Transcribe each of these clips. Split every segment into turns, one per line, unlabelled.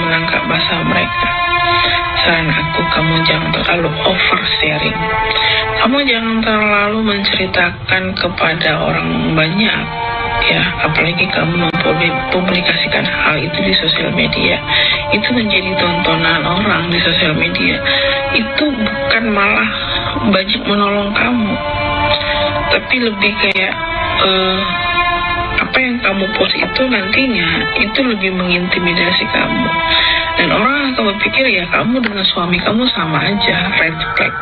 menangkap bahasa mereka. Saran aku, kamu jangan terlalu oversharing. Kamu jangan terlalu menceritakan kepada orang banyak, ya, apalagi kamu mempublikasikan hal itu di sosial media. Itu menjadi tontonan orang di sosial media. Itu bukan malah banyak menolong kamu, tapi lebih kayak apa yang kamu post itu nantinya itu lebih mengintimidasi kamu, dan orang akan berpikir ya kamu dengan suami kamu sama aja, red flag.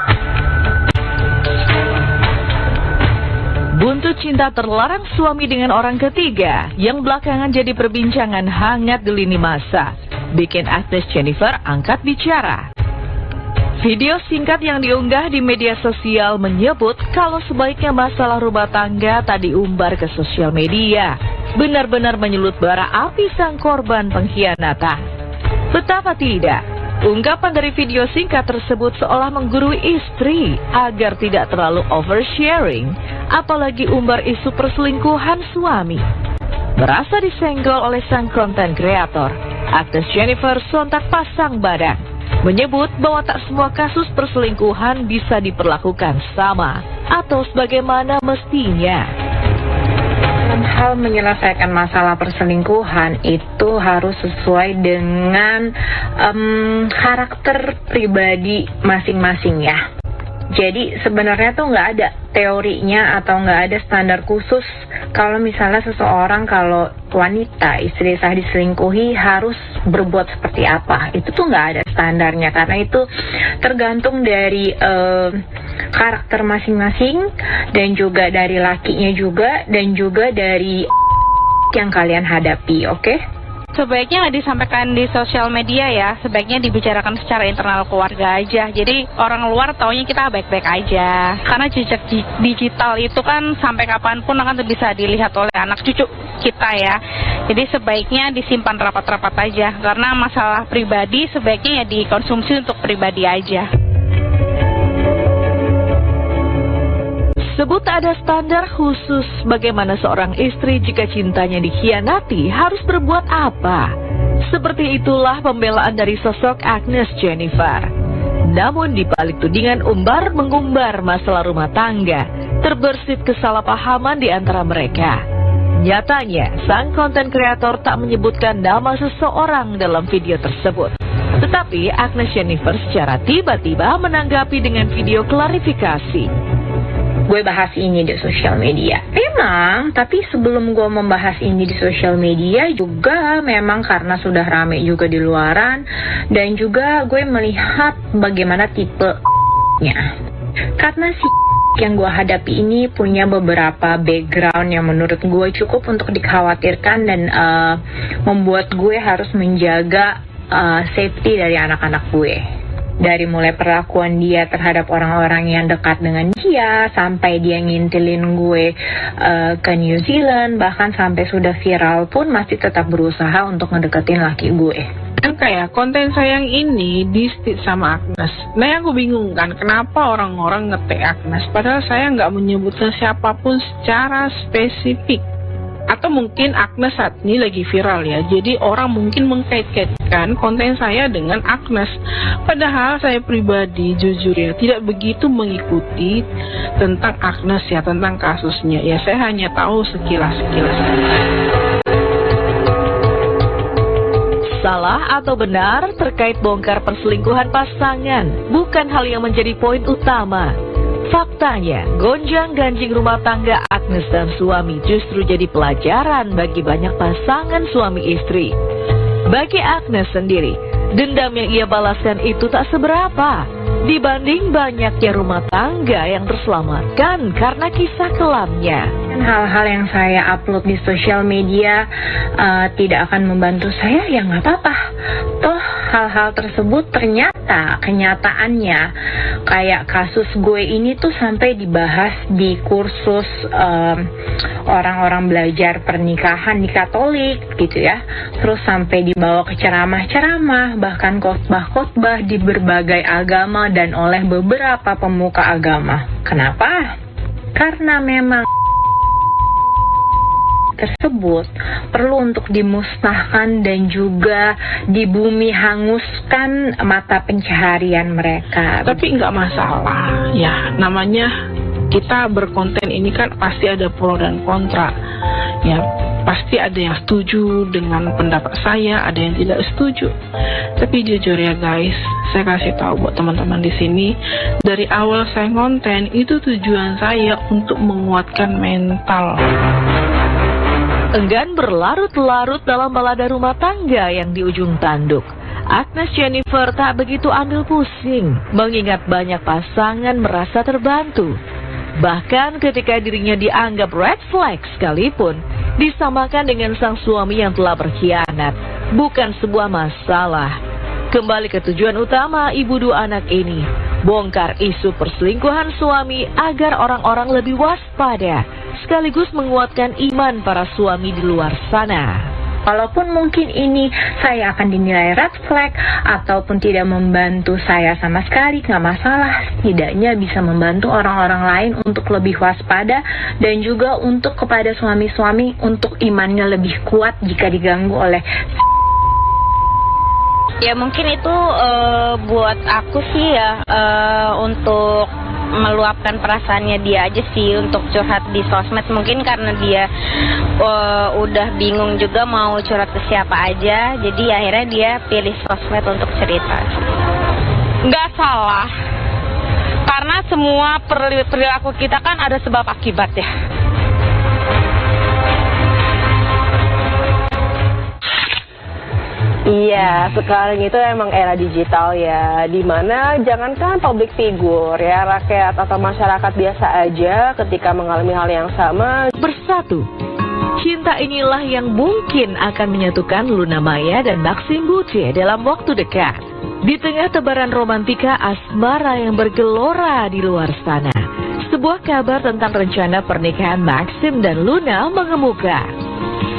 Buntut cinta terlarang suami dengan orang ketiga yang belakangan jadi perbincangan hangat di lini masa bikin aktris Jennifer angkat bicara. Video singkat yang diunggah di media sosial menyebut kalau sebaiknya masalah rumah tangga tak diumbar ke sosial media. Benar-benar menyulut bara api sang korban pengkhianatan. Betapa tidak, ungkapan dari video singkat tersebut seolah menggurui istri agar tidak terlalu oversharing, apalagi umbar isu perselingkuhan suami. Merasa disenggol oleh sang konten kreator, aktris Jennifer sontak pasang badan, menyebut bahwa tak semua kasus perselingkuhan bisa diperlakukan sama atau sebagaimana mestinya.
Dalam hal menyelesaikan masalah perselingkuhan itu harus sesuai dengan karakter pribadi masing-masing ya. Jadi sebenarnya tuh nggak ada teorinya atau nggak ada standar khusus kalau misalnya seseorang, kalau wanita istri saya diselingkuhi harus berbuat seperti apa. Itu tuh nggak ada standarnya, karena itu tergantung dari karakter masing-masing, dan juga dari lakinya juga, dan juga dari yang kalian hadapi, oke?
Sebaiknya nggak disampaikan di sosial media ya, sebaiknya dibicarakan secara internal keluarga aja. Jadi orang luar taunya kita baik-baik aja. Karena jejak digital itu kan sampai kapanpun akan bisa dilihat oleh anak cucu kita ya. Jadi sebaiknya disimpan rapat-rapat aja. Karena masalah pribadi sebaiknya ya dikonsumsi untuk pribadi aja.
Sebut tak ada standar khusus bagaimana seorang istri jika cintanya dikhianati harus berbuat apa. Seperti itulah pembelaan dari sosok Agnes Jennifer. Namun di balik tudingan umbar-mengumbar masalah rumah tangga, terbersit kesalahpahaman di antara mereka. Nyatanya, sang konten kreator tak menyebutkan nama seseorang dalam video tersebut. Tetapi Agnes Jennifer secara tiba-tiba menanggapi dengan video klarifikasi.
Gue bahas ini di sosial media. Memang, tapi sebelum gue membahas ini di sosial media juga memang karena sudah rame juga di luaran, dan juga gue melihat bagaimana tipe-nya. Karena si yang gue hadapi ini punya beberapa background yang menurut gue cukup untuk dikhawatirkan, dan membuat gue harus menjaga safety dari anak-anak gue. Dari mulai perlakuan dia terhadap orang-orang yang dekat dengan dia, sampai dia ngintilin gue ke New Zealand, bahkan sampai sudah viral pun masih tetap berusaha untuk ngedeketin laki gue.
Kayak konten saya yang ini di-stit sama Agnes. Nah yang gue bingung kan, kenapa orang-orang nge-tag Agnes padahal saya nggak menyebutkan siapapun secara spesifik. Atau mungkin Agnes saat ini lagi viral ya, jadi orang mungkin mengkait-kaitkan konten saya dengan Agnes. Padahal saya pribadi jujur ya tidak begitu mengikuti tentang Agnes ya, tentang kasusnya ya, saya hanya tahu sekilas-sekilas.
Salah atau benar terkait bongkar perselingkuhan pasangan bukan hal yang menjadi poin utama. Faktanya, gonjang-ganjing rumah tangga Agnes dan suami justru jadi pelajaran bagi banyak pasangan suami istri. Bagi Agnes sendiri, dendam yang ia balaskan itu tak seberapa dibanding banyaknya rumah tangga yang terselamatkan karena kisah kelamnya.
Hal-hal yang saya upload di sosial media tidak akan membantu saya, ya nggak apa-apa. Toh hal-hal tersebut ternyata kenyataannya kayak kasus gue ini tuh sampai dibahas di kursus orang-orang belajar pernikahan di Katolik gitu ya. Terus sampai dibawa ke ceramah-ceramah, bahkan khotbah-khotbah di berbagai agama dan oleh beberapa pemuka agama. Kenapa? Karena memang tersebut perlu untuk dimusnahkan dan juga di bumi hanguskan mata pencaharian mereka.
Tapi nggak masalah, ya namanya kita berkonten ini kan pasti ada pro dan kontra, ya pasti ada yang setuju dengan pendapat saya, ada yang tidak setuju. Tapi jujur ya guys, saya kasih tahu buat teman-teman di sini, dari awal saya konten itu tujuan saya untuk menguatkan mental.
Enggan berlarut-larut dalam balada rumah tangga yang di ujung tanduk, Agnes Jennifer tak begitu ambil pusing, mengingat banyak pasangan merasa terbantu. Bahkan ketika dirinya dianggap red flag sekalipun, disamakan dengan sang suami yang telah berkhianat, bukan sebuah masalah. Kembali ke tujuan utama ibu dua anak ini, bongkar isu perselingkuhan suami agar orang-orang lebih waspada, sekaligus menguatkan iman para suami di luar sana.
Walaupun mungkin ini saya akan dinilai red flag ataupun tidak membantu saya sama sekali, nggak masalah. Setidaknya bisa membantu orang-orang lain untuk lebih waspada dan juga untuk kepada suami-suami untuk imannya lebih kuat jika diganggu oleh.
Ya mungkin itu buat aku sih ya untuk meluapkan perasaannya dia aja sih untuk curhat di sosmed. Mungkin karena dia udah bingung juga mau curhat ke siapa aja, jadi akhirnya dia pilih sosmed untuk cerita.
Nggak salah, karena semua perilaku kita kan ada sebab akibat ya.
Iya, sekarang itu emang era digital ya, dimana jangankan public figure ya, rakyat atau masyarakat biasa aja ketika mengalami hal yang sama
Bersatu, cinta inilah yang mungkin akan menyatukan Luna Maya dan Maxim Butche dalam waktu dekat. Di tengah tebaran romantika asmara yang bergelora di luar sana, sebuah kabar tentang rencana pernikahan Maxim dan Luna mengemuka.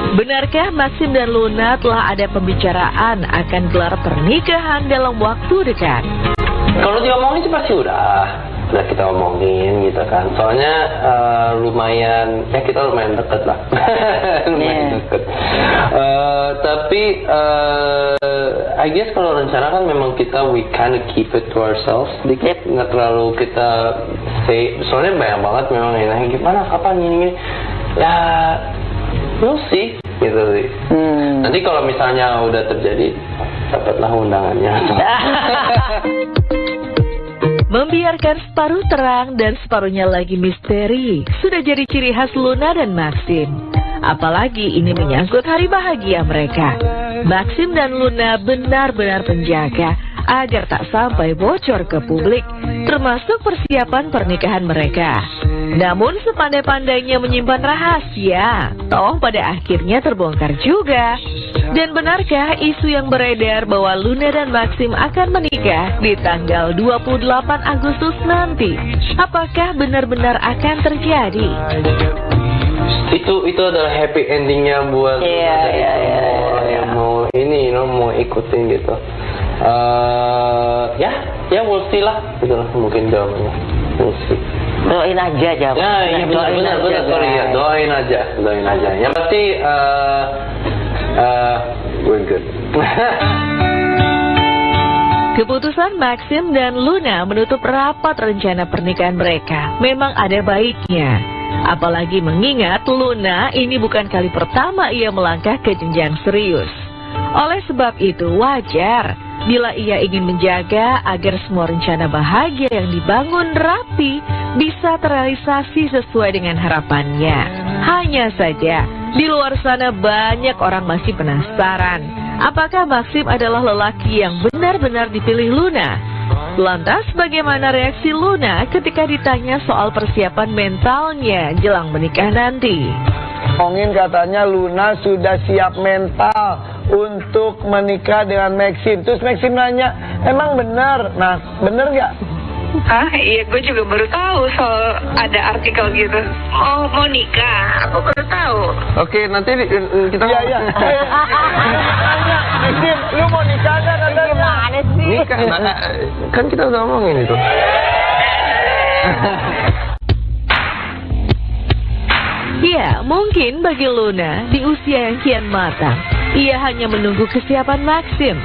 Benarkah Maxim dan Luna telah ada pembicaraan akan gelar pernikahan dalam waktu dekat?
Kalau diomongin sih pasti udah kita omongin gitu kan. Soalnya lumayan, kita lumayan deket lah. Lumayan deket. Tapi I guess kalau rencana kan memang we kind of keep it to ourselves sedikit, nggak terlalu kita say. Soalnya banyak banget memang ini gimana, kapan ini ya. We'll see, gitu sih. Nanti kalau misalnya udah terjadi, dapatlah undangannya.
Membiarkan separuh terang dan separuhnya lagi misteri sudah jadi ciri khas Luna dan Maxim. Apalagi ini menyangkut hari bahagia mereka. Maxim dan Luna benar-benar penjaga agar tak sampai bocor ke publik, termasuk persiapan pernikahan mereka. Namun sepandai-pandainya menyimpan rahasia, toh pada akhirnya terbongkar juga. Dan benarkah isu yang beredar bahwa Luna dan Maxim akan menikah di tanggal 28 Agustus nanti? Apakah benar-benar akan terjadi?
Itu adalah happy endingnya buat orang yang mau ini, mau ikutin gitu. Ya we'll see lah, itulah mungkin jawabannya. We'll see.
doain aja jawabnya.
Ya, benar, sorry ya, doain aja. Yang pasti we're good.
Keputusan Maxim dan Luna menutup rapat rencana pernikahan mereka memang ada baiknya. Apalagi mengingat Luna ini bukan kali pertama ia melangkah ke jenjang serius. Oleh sebab itu wajar bila ia ingin menjaga agar semua rencana bahagia yang dibangun rapi bisa terrealisasi sesuai dengan harapannya. Hanya saja di luar sana banyak orang masih penasaran, apakah Maxim adalah lelaki yang benar-benar dipilih Luna? Lantas bagaimana reaksi Luna ketika ditanya soal persiapan mentalnya jelang menikah nanti?
Ngomongin katanya Luna sudah siap mental untuk menikah dengan Maxim. Terus Maxim nanya, emang benar? Nah, benar nggak?
Hah? Iya, gue juga baru tahu soal ada artikel gitu. Mau nikah? Aku baru tahu.
Oke, nanti kita
Iya. Maxim, lu mau nikah nggak?
Gimana sih?
nikah. Kan kita udah ngomongin itu.
Ya, mungkin bagi Luna di usia yang kian matang, ia hanya menunggu kesiapan Maxim.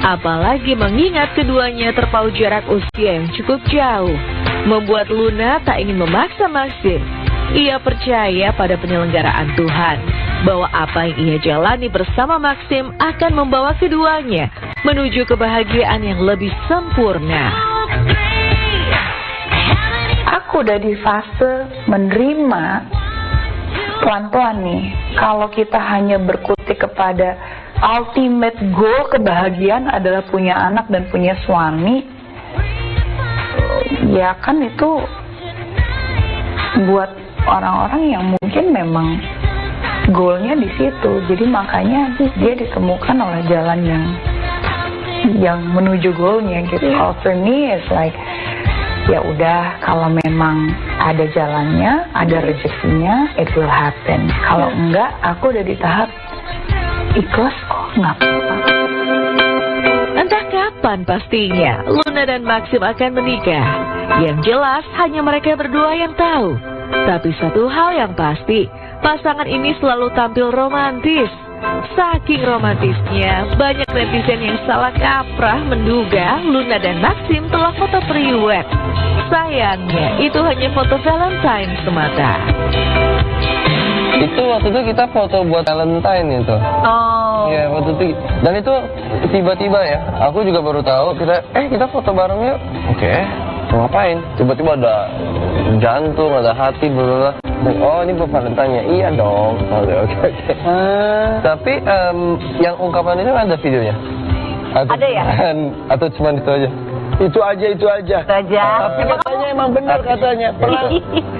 Apalagi mengingat keduanya terpaut jarak usia yang cukup jauh, membuat Luna tak ingin memaksa Maxim. Ia percaya pada penyelenggaraan Tuhan, bahwa apa yang ia jalani bersama Maxim akan membawa keduanya menuju kebahagiaan yang lebih sempurna.
Aku udah di fase menerima pelan-pelan nih. Kalau kita hanya berkutik kepada ultimate goal kebahagiaan adalah punya anak dan punya suami, ya kan itu buat orang-orang yang mungkin memang goalnya di situ. Jadi makanya dia ditemukan oleh jalan yang menuju goalnya gitu. Kalau for me it's like, ya udah, kalau memang ada jalannya, ada rezekinya, it will happen. Kalau enggak, aku udah di tahap ikhlas kok, nggak apa-apa.
Entah kapan pastinya Luna dan Maxim akan menikah. Yang jelas hanya mereka berdua yang tahu. Tapi satu hal yang pasti, pasangan ini selalu tampil romantis. Saking romantisnya, banyak netizen yang salah kaprah menduga Luna dan Maxim telah foto priwet. Sayangnya, itu hanya foto Valentine semata.
Itu waktu itu kita foto buat Valentine itu.
Oh.
Iya, waktu itu. Dan itu tiba-tiba ya, aku juga baru tahu kita foto bareng yuk. Oke. Ngapain? Tiba-tiba ada jantung, ada hati, blablabla. Oh, ini buat Valentine-nya. Iya dong. Oke. Tapi yang ungkapan itu ada videonya?
Ada ya?
Atau cuma itu aja?
Itu aja. Tapi katanya emang benar katanya. Pernah.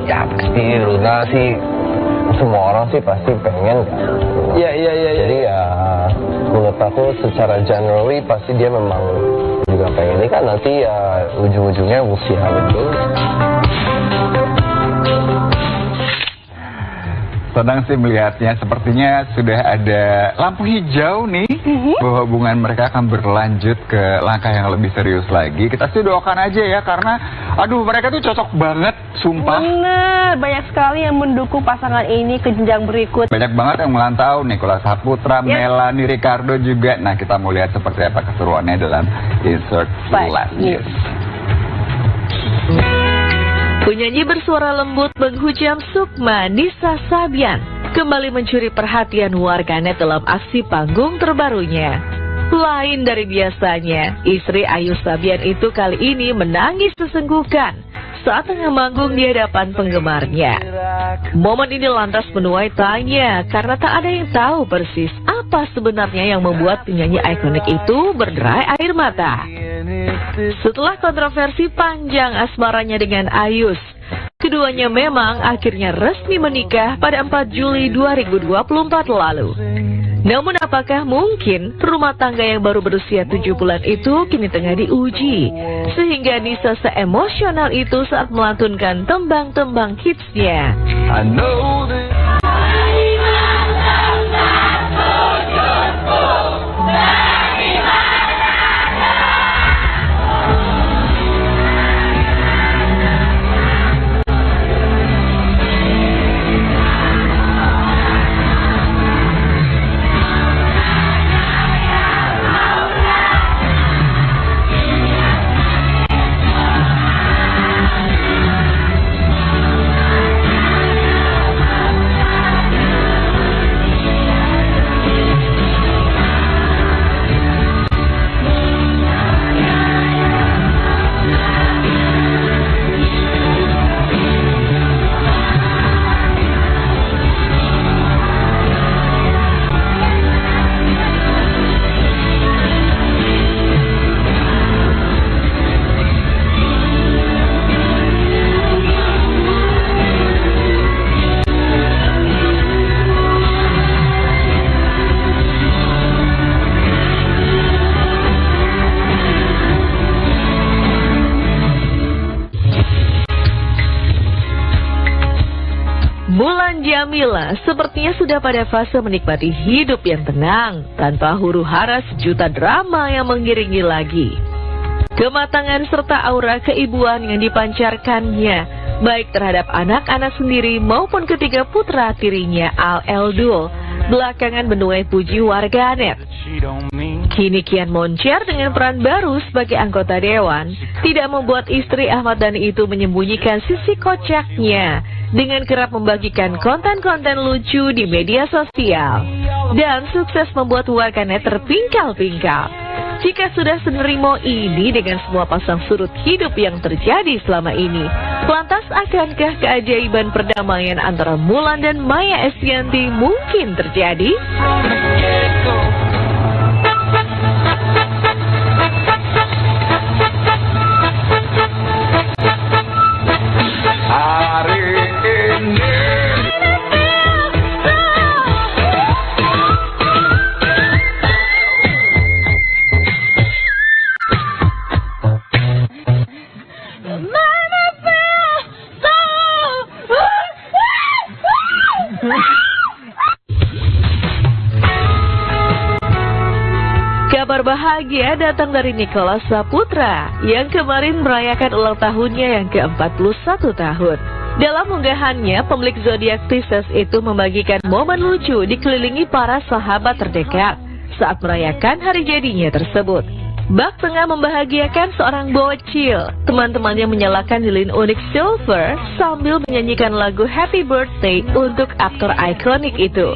Ya pasti Luna sih, semua orang sih pasti pengen kan.
Iya.
Jadi ya menurut aku secara generally pasti dia memang juga pengen ini kan, nanti ya ujung-ujungnya usia betul.
Senang sih melihatnya, sepertinya sudah ada lampu hijau nih bahwa hubungan mereka akan berlanjut ke langkah yang lebih serius lagi. Kita sih doakan aja ya, karena aduh mereka tuh cocok banget, sumpah.
Bener, banyak sekali yang mendukung pasangan ini ke jenjang berikut.
Banyak banget yang melantau, Nicholas Saputra, Melanie Ricardo juga. Nah, kita mau lihat seperti apa keseruannya dalam insert selanjutnya.
Penyanyi bersuara lembut menghujam Sukma Nisa Sabian kembali mencuri perhatian warganet dalam aksi panggung terbarunya. Lain dari biasanya, istri Ayu Sabian itu kali ini menangis sesenggukan saat tengah manggung di hadapan penggemarnya. Momen ini lantas menuai tanya karena tak ada yang tahu persis apa sebenarnya yang membuat penyanyi ikonik itu berderai air mata. Setelah kontroversi panjang asmaranya dengan Ayus, keduanya memang akhirnya resmi menikah pada 4 Juli 2024 lalu. Namun apakah mungkin rumah tangga yang baru berusia 7 bulan itu kini tengah diuji, sehingga Nisa seemosional itu saat melantunkan tembang-tembang hitsnya. Mulan Jamila sepertinya sudah pada fase menikmati hidup yang tenang, tanpa huru-hara sejuta drama yang mengiringi lagi. Kematangan serta aura keibuan yang dipancarkannya baik terhadap anak-anak sendiri maupun ketiga putra tirinya Al Eldul, belakangan menuai puji warganet. Kini kian moncer dengan peran baru sebagai anggota dewan, tidak membuat istri Ahmad Dhani itu menyembunyikan sisi kocaknya dengan kerap membagikan konten-konten lucu di media sosial dan sukses membuat warganet terpingkal-pingkal. Jika sudah senerimo ini dengan semua pasang surut hidup yang terjadi selama ini, lantas akankah keajaiban perdamaian antara Mulan dan Maya Estianty mungkin terjadi?
Hari ini
Kabar bahagia datang dari Nicholas Saputra yang kemarin merayakan ulang tahunnya yang ke-41 tahun. Dalam unggahannya, pemilik zodiak Pisces itu membagikan momen lucu dikelilingi para sahabat terdekat saat merayakan hari jadinya tersebut. Bak tengah membahagiakan seorang bocil. Teman-temannya menyalakan lilin onyx silver sambil menyanyikan lagu Happy Birthday untuk aktor ikonik itu.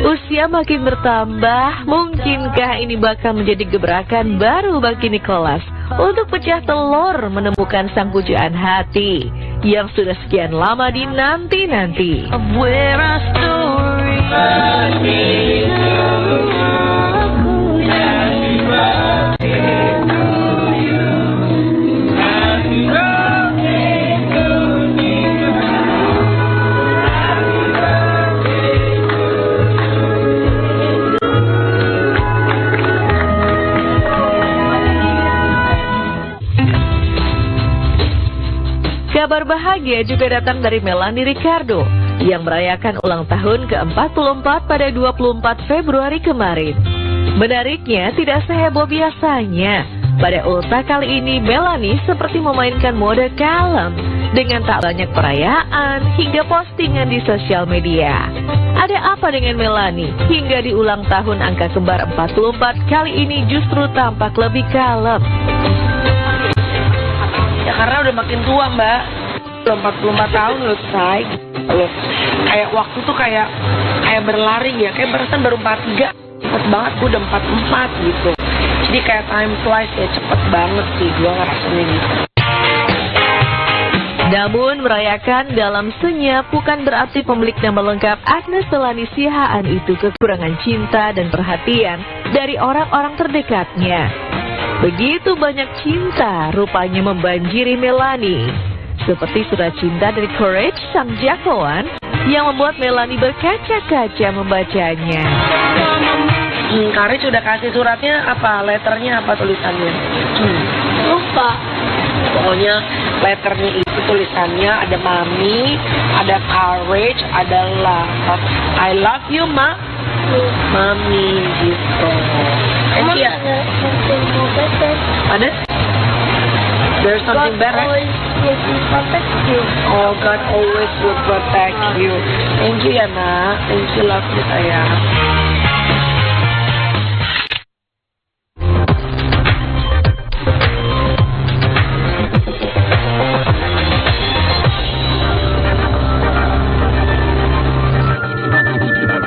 Usia makin bertambah, mungkinkah ini bakal menjadi gebrakan baru bagi Nicholas untuk pecah telur menemukan sang pujaan hati yang sudah sekian lama dinanti-nanti. Kabar bahagia juga datang dari Melanie Ricardo yang merayakan ulang tahun ke-44 pada 24 Februari kemarin. Menariknya, tidak seheboh biasanya. Pada ultah kali ini, Melanie seperti memainkan mode kalem dengan tak banyak perayaan hingga postingan di sosial media. Ada apa dengan Melanie? Hingga di ulang tahun angka kembar 44 kali ini justru tampak lebih kalem.
Ya karena udah makin tua mbak, udah 44 tahun loh say. Kayak waktu tuh kayak berlari ya, kayak perasaan baru 43, cepet banget gue udah 44 gitu. Jadi kayak time flies ya, cepet banget sih gue ngerasanya gitu.
Namun merayakan dalam senyap bukan berarti pemilik nama lengkap Agnes Selani Sihaan itu kekurangan cinta dan perhatian dari orang-orang terdekatnya. Begitu banyak cinta rupanya membanjiri Melanie. Seperti surat cinta dari Courage, sang jagoan, yang membuat Melanie berkaca-kaca membacanya.
Courage udah kasih suratnya apa? Letternya apa tulisannya? Lupa. Pokoknya letternya itu tulisannya ada Mami, ada Courage, ada Love. I love you, Ma. Mami gitu.
Emang
ya. Ada? There's something better. Oh, God always will protect you. Thank you ya nak. Thank you, love you sayang.